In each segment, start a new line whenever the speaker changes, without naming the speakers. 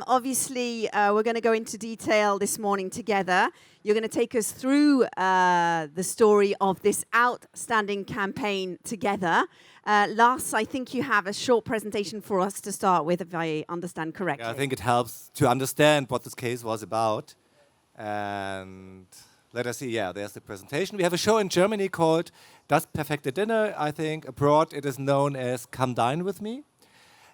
Obviously, we're going to go into detail this morning together. You're going to take us through the story of this outstanding campaign together. Lars, I think you have a short presentation for us to start with, if I understand correctly.
Yeah, I think it helps to understand what this case was about. And let us see, yeah, there's the presentation. We have a show in Germany called Das perfekte Dinner. I think abroad it is known as Come Dine With Me.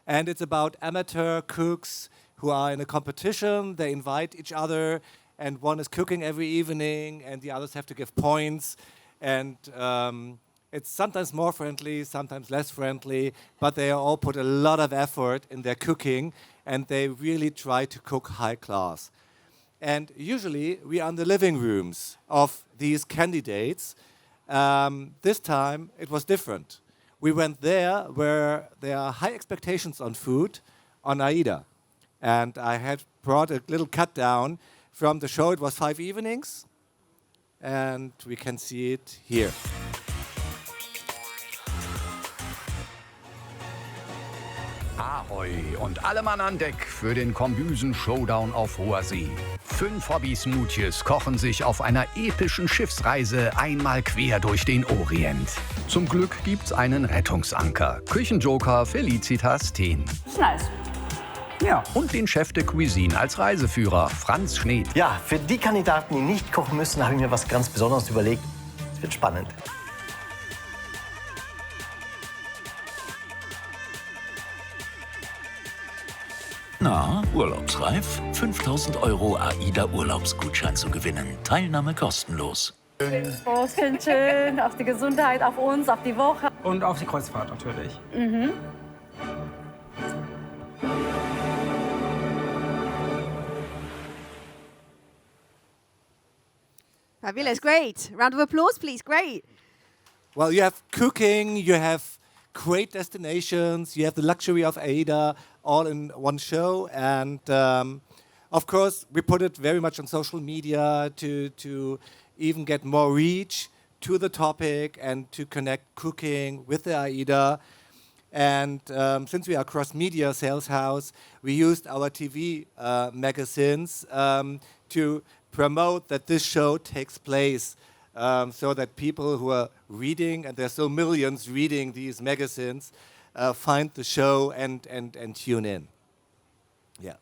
And it's about amateur cooks who are in a competition. They invite each other, and one is cooking every evening, and the others have to give points. And it's sometimes more friendly, sometimes less friendly, but they all put a lot of effort in their cooking, and they really try to cook high class. And usually we are in the living rooms of these candidates. This time it was different. We went there where there are high expectations on food, on AIDA. And I had brought a little cut down from the show. It was 5 evenings, and we can see it here.
Ahoi und alle Mann an Deck für den Kombüsen-Showdown auf hoher See. 5 Hobby-Smoothies kochen sich auf einer epischen Schiffsreise einmal quer durch den Orient. Zum Glück gibt's einen Rettungsanker, Küchenjoker Felicitas Teen.
Nice.
Ja, und den Chef de Cuisine als Reiseführer, Franz Schneed.
Ja, für die Kandidaten, die nicht kochen müssen, habe ich mir was ganz Besonderes überlegt. Es wird spannend.
Na, urlaubsreif? 5.000 € AIDA Urlaubsgutschein zu gewinnen. Teilnahme kostenlos.
Prost, schön. Auf die Gesundheit, auf uns, auf die Woche.
Und auf die Kreuzfahrt natürlich.
Fabulous, great. Round of applause, please, great.
Well, you have cooking, you have great destinations, you have the luxury of AIDA all in one show. And of course, we put it very much on social media to even get more reach to the topic and to connect cooking with the AIDA. And since we are a cross-media sales house, we used our TV magazines to promote that this show takes place so that people who are reading, and there's still millions reading these magazines, find the show and tune in. Yeah.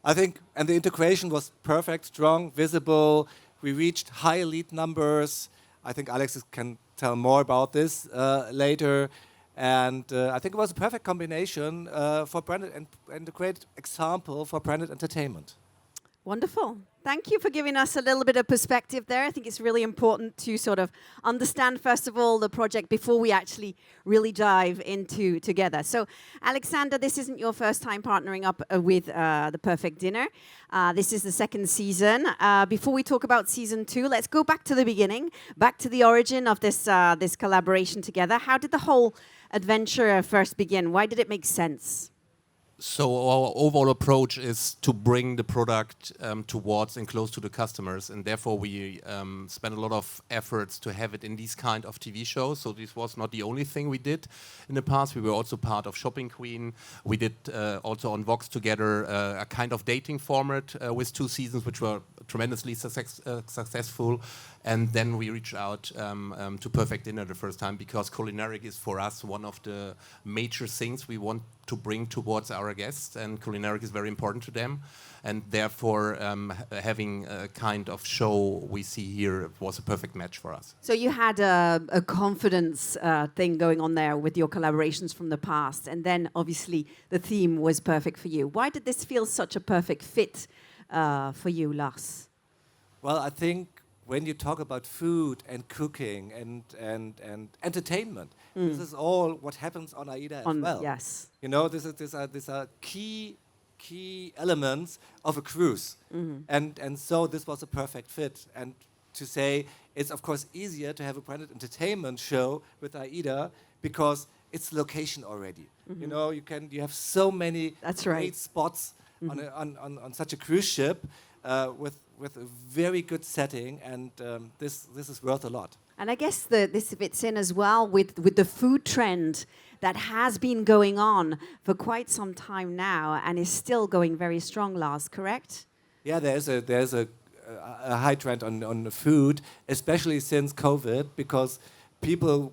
I think, and the integration was perfect, strong, visible. We reached high lead numbers. I think Alex can tell more about this later. And I think it was a perfect combination for branded and a great example for branded entertainment.
Wonderful. Thank you for giving us a little bit of perspective there. I think it's really important to sort of understand, first of all, the project before we actually really dive into together. So, Alexander, this isn't your first time partnering up with The Perfect Dinner. This is the second season. Before we talk about season 2, let's go back to the beginning, back to the origin of this collaboration together. How did the whole adventure first begin? Why did it make sense?
So our overall approach is to bring the product towards and close to the customers, and therefore we spend a lot of efforts to have it in these kind of TV shows. So this was not the only thing we did in the past. We were also part of Shopping Queen. We did also on Vox together a kind of dating format with 2 seasons, which were tremendously successful. And then we reached out to Perfect Dinner the first time because culinary is for us one of the major things we want to bring towards our guests, and culinary is very important to them. And therefore, having a kind of show we see here was a perfect match for us.
So you had a confidence thing going on there with your collaborations from the past, and then obviously the theme was perfect for you. Why did this feel such a perfect fit for you, Lars?
Well, I think when you talk about food and cooking and entertainment, this is all what happens on AIDA as well.
Yes.
You know, these are key elements of a cruise. And so this was a perfect fit. And to say it's of course easier to have a branded entertainment show with AIDA because it's location already. You know, you have so many great spots on such a cruise ship with a very good setting, and this is worth a lot.
And I guess this fits in as well with the food trend that has been going on for quite some time now and is still going very strong, Lars, correct?
Yeah, there's a high trend on food, especially since COVID, because people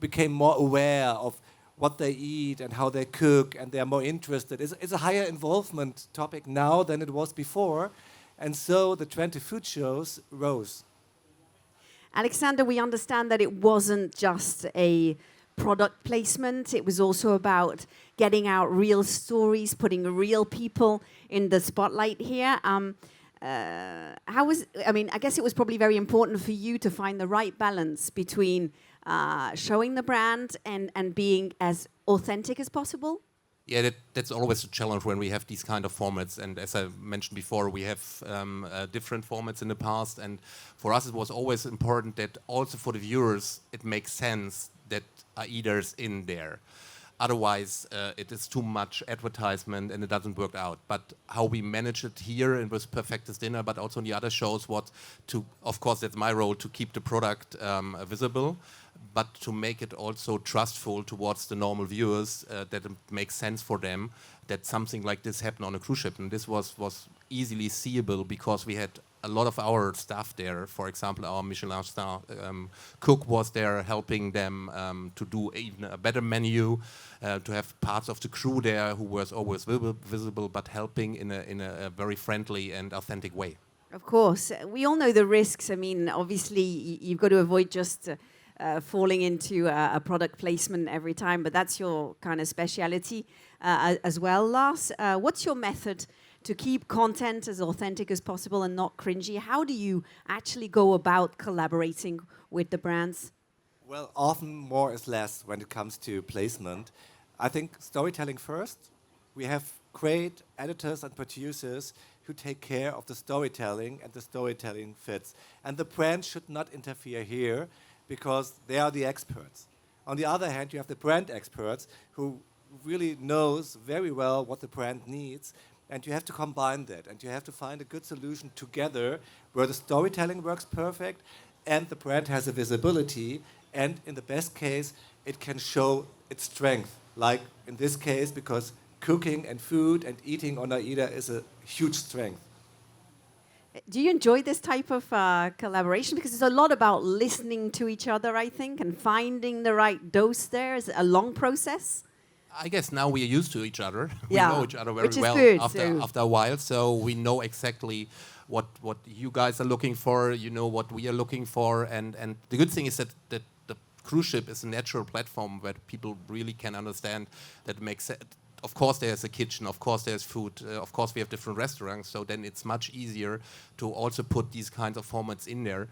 became more aware of what they eat and how they cook, and they are more interested. It's a higher involvement topic now than it was before, and so the trend to food shows rose.
Alexander, we understand that it wasn't just a product placement. It was also about getting out real stories, putting real people in the spotlight here. I guess it was probably very important for you to find the right balance between showing the brand and being as authentic as possible.
Yeah, that's always a challenge when we have these kind of formats. And as I mentioned before, we have different formats in the past. And for us, it was always important that also for the viewers, it makes sense that AIDA is in there. Otherwise, it is too much advertisement and it doesn't work out. But how we manage it here and with Perfekte's Dinner, but also in the other shows, of course, that's my role, to keep the product visible, but to make it also trustful towards the normal viewers, that it makes sense for them that something like this happened on a cruise ship. And this was easily seeable because we had a lot of our staff there. For example, our Michelin star cook was there helping them to do even a better menu, to have parts of the crew there who was always visible, but helping in a very friendly and authentic way.
Of course. We all know the risks. I mean, obviously, you've got to avoid just falling into a product placement every time, but that's your kind of speciality as well, Lars. What's your method to keep content as authentic as possible and not cringy? How do you actually go about collaborating with the brands?
Well, often more is less when it comes to placement. I think storytelling first. We have great editors and producers who take care of the storytelling, and the storytelling fits. And the brand should not interfere here because they are the experts. On the other hand, you have the brand experts who really knows very well what the brand needs, and you have to combine that, and you have to find a good solution together where the storytelling works perfect and the brand has a visibility, and in the best case, it can show its strength, like in this case, because cooking and food and eating on AIDA is a huge strength.
Do you enjoy this type of collaboration? Because it's a lot about listening to each other, I think, and finding the right dose there. Is it a long process?
I guess now we are used to each other.
Yeah,
we know each other very
which is
well
good,
after a while, so we know exactly what you guys are looking for, you know what we are looking for, and the good thing is that the cruise ship is a natural platform where people really can understand that it makes sense. Of course there's a kitchen, of course there's food, of course we have different restaurants, so then it's much easier to also put these kinds of formats in there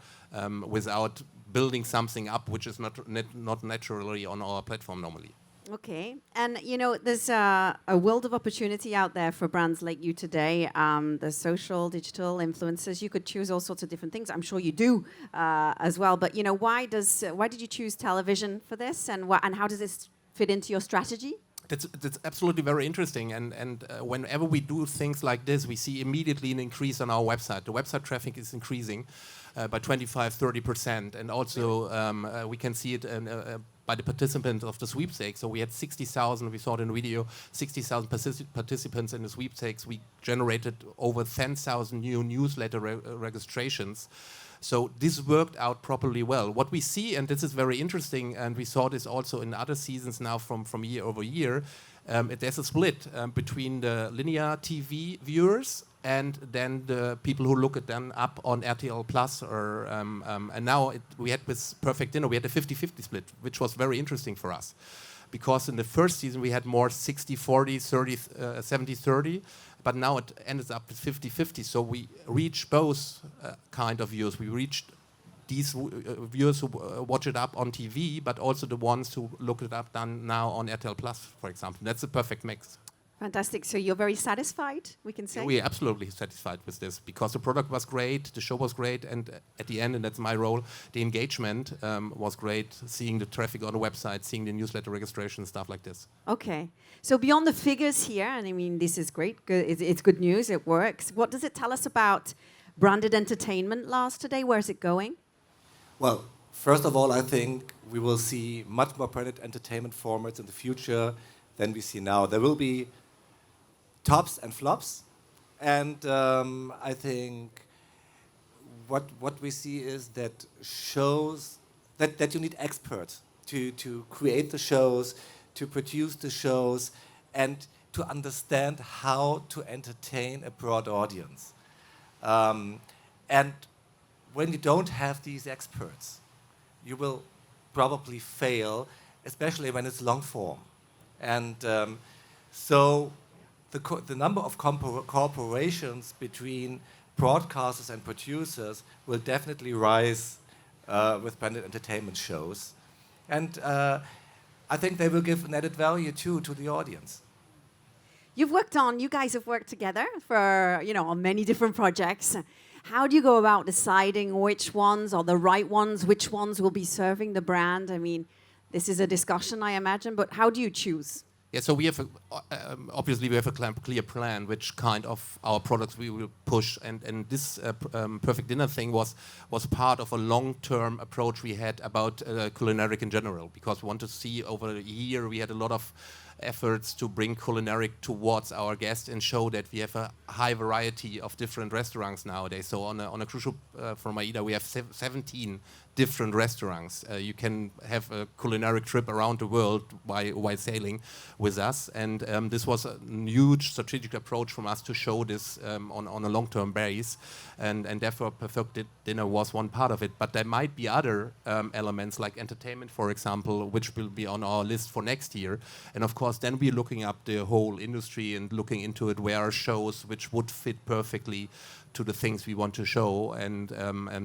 without building something up which is not naturally on our platform normally.
Okay, and you know, there's a world of opportunity out there for brands like you today. The social, digital influencers. You could choose all sorts of different things. I'm sure you do as well. But you know, why did you choose television for this, and how does this fit into your strategy?
That's absolutely very interesting, and whenever we do things like this, we see immediately an increase on our website. The website traffic is increasing by 25-30%, and also we can see it by the participants of the sweepstakes. So we had 60,000, we saw it in the video, 60,000 participants in the sweepstakes. We generated over 10,000 new newsletter registrations. So this worked out properly well. What we see, and this is very interesting, and we saw this also in other seasons now from year over year, there's a split between the linear TV viewers and then the people who look at them up on RTL Plus, or and now we had with Perfect Dinner, we had a 50-50 split, which was very interesting for us. Because in the first season we had more 60-40, 70-30, but now it ended up with 50-50. So we reached both kind of viewers. We reached these viewers who watch it up on TV, but also the ones who look it up now on RTL Plus, for example. That's a perfect mix.
Fantastic. So you're very satisfied, we can say?
We are absolutely satisfied with this because the product was great, the show was great, and at the end, and that's my role, the engagement was great, seeing the traffic on the website, seeing the newsletter registration, stuff like this.
Okay. So beyond the figures here, and I mean, this is great, it's good news, it works. What does it tell us about branded entertainment, Lars, today? Where is it going?
Well, first of all, I think we will see much more branded entertainment formats in the future than we see now. There will be tops and flops, and I think what we see is that shows that you need experts to create the shows, to produce the shows, and to understand how to entertain a broad audience. And when you don't have these experts, you will probably fail, especially when it's long form. And so the number of corporations between broadcasters and producers will definitely rise with branded entertainment shows. And I think they will give an added value too to the audience.
You guys have worked together for, on many different projects. How do you go about deciding which ones are the right ones, which ones will be serving the brand? I mean, this is a discussion, I imagine, but how do you choose?
Yeah, so we have obviously we have a clear plan which kind of our products we will push, and this Perfect Dinner thing was part of a long-term approach we had about culinary in general, because we want to see over a year we had a lot of efforts to bring culinary towards our guests and show that we have a high variety of different restaurants nowadays. So on a cruise ship from AIDA we have 17 different restaurants. You can have a culinary trip around the world while sailing with us, and this was a huge strategic approach from us to show this on a long-term base, and therefore Perfect Dinner was one part of it. But there might be other elements like entertainment, for example, which will be on our list for next year. And of course then we're looking up the whole industry and looking into it, where are shows which would fit perfectly to the things we want to show, and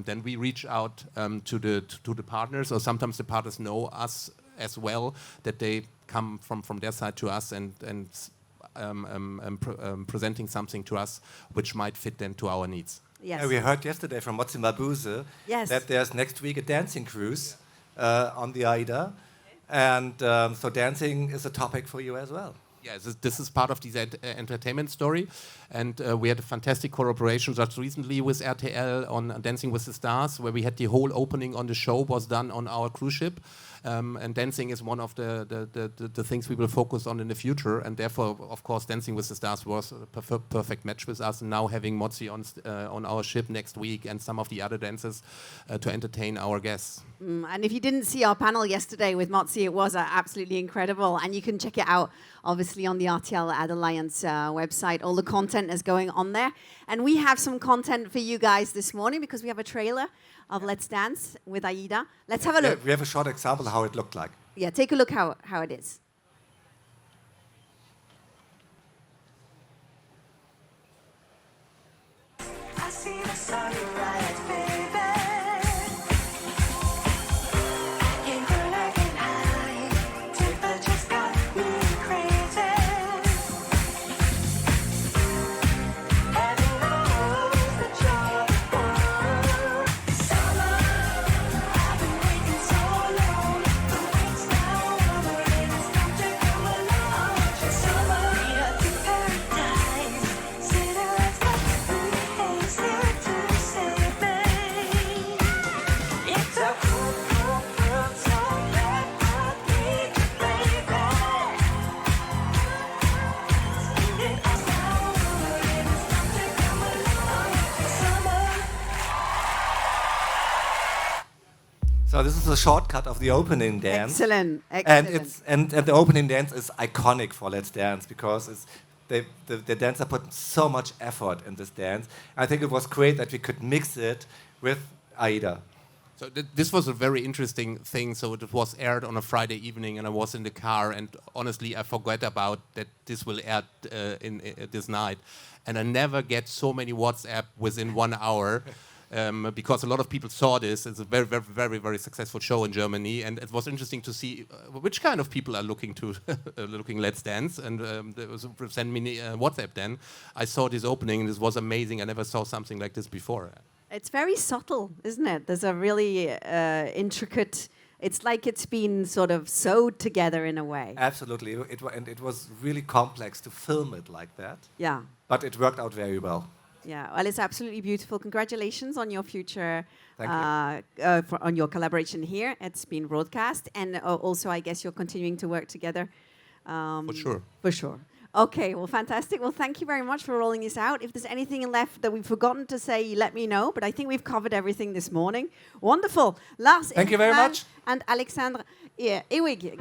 then we reach out to the partners, or sometimes the partners know us as well, that they come from their side to us and presenting something to us which might fit then to our needs.
Yes.
We heard yesterday from Mozzi Mabuse that there's next week a dancing cruise on the AIDA, and so dancing is a topic for you as well.
Yeah, this is part of this entertainment story, and we had a fantastic collaboration just recently with RTL on Dancing with the Stars, where we had the whole opening on the show was done on our cruise ship, and dancing is one of the things we will focus on in the future, and therefore, of course, Dancing with the Stars was a perfect match with us, and now having Mozzi on our ship next week and some of the other dancers to entertain our guests.
And if you didn't see our panel yesterday with Mozzi, it was absolutely incredible, and you can check it out obviously on the RTL Ad Alliance website. All the content is going on there, and we have some content for you guys this morning because we have a trailer of Let's Dance with AIDA. Let's have a look.
We have a short example how it looked like.
Yeah, take a look how it is.
I see the sunrise, baby. Can't go like an high. Temperature's got me crazy. Heaven knows that you're the one. Summer, I've been waiting so long. The wait's now over and it's time to come along. Summer, lead up to paradise. Say that let's go. It's a cool, cool world, so let me, baby. It is now over and it's time to come along. Summer.
So this is a shortcut of the opening dance.
Excellent.
And the opening dance is iconic for Let's Dance because the dancer put so much effort in this dance. I think it was great that we could mix it with AIDA.
So this was a very interesting thing. So it was aired on a Friday evening, and I was in the car, and honestly, I forgot about that this will air in this night, and I never get so many WhatsApp within 1 hour. Because a lot of people saw this. It's a very, very, very, very successful show in Germany, and it was interesting to see which kind of people are looking to looking Let's Dance, and there was send me WhatsApp. Then I saw this opening, and this was amazing. I never saw something like this before.
It's very subtle, isn't it? There's a really intricate. It's like it's been sort of sewed together in a way.
Absolutely, and it was really complex to film it like that.
Yeah.
But it worked out very well.
Yeah, well, it's absolutely beautiful. Congratulations on your future,
Thank
on your collaboration here. It's been broadcast, and also, I guess you're continuing to work together.
For sure.
For sure. Okay, well, fantastic. Well, thank you very much for rolling this out. If there's anything left that we've forgotten to say, let me know. But I think we've covered everything this morning. Wonderful. Lars,
Thank you very
Mann
much.
and Alexandre Ewig.